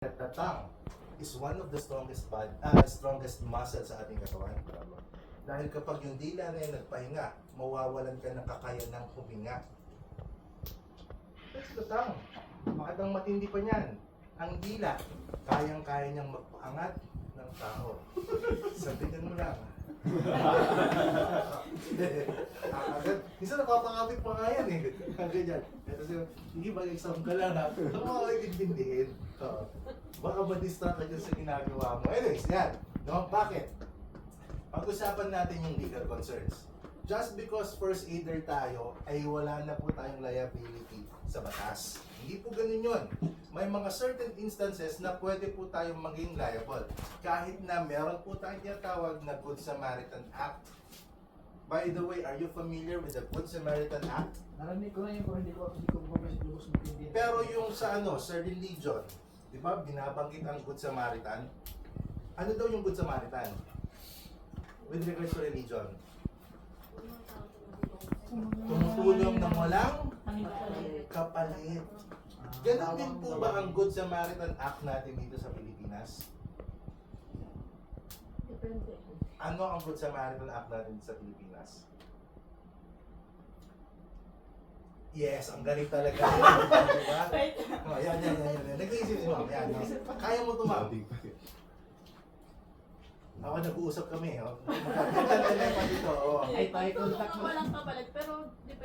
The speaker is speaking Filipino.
The tongue is one of the strongest muscles sa ating katawan. Dahil kapag yung dila na yan nagpahinga, mawawalan ka ng kakayanang huminga. That's the tongue. Makatang matindi pa niyan. Ang dila, kayang-kaya niyang magpaangat ng tao. Sabihin mo lang. Minsan napapakapit pa nga yan eh. Ganyan. Kasi hindi mag-exam ka lang ha. Ang mga itindihin. Baka ma-distract ka dyan sa ginagawa mo. Anyways, yan. No? Bakit? Pag-usapan natin yung legal concerns. Just because first aider tayo, ay wala na po tayong liability sa batas. Hindi po ganun yun. May mga certain instances na pwede po tayong maging liable. Kahit na meron po tayong tinatawag na Good Samaritan Act. By the way, are you familiar with the Good Samaritan Act? Narinig ko na yun, pero hindi ko lubos maintindihan. Pero yung sa sa religion, di ba, binabanggit ang Good Samaritan. Ano daw yung Good Samaritan? With regards to religion. Tumutulong ng walang kapalit. Ganun din po ba ang Good Samaritan Act natin dito sa Pilipinas? Depende. Ano ang Good Samaritan Act natin sa Pilipinas? Yes, ang galing talaga. Diba? Oh, yan. Nag-iisip si Ma'am. Yan. Kaya mo ito, Ma'am. Ako nag-uusap kami. Magkakita na pa dito. Ay, tayo contact mo. Walang kapalit, pero depende.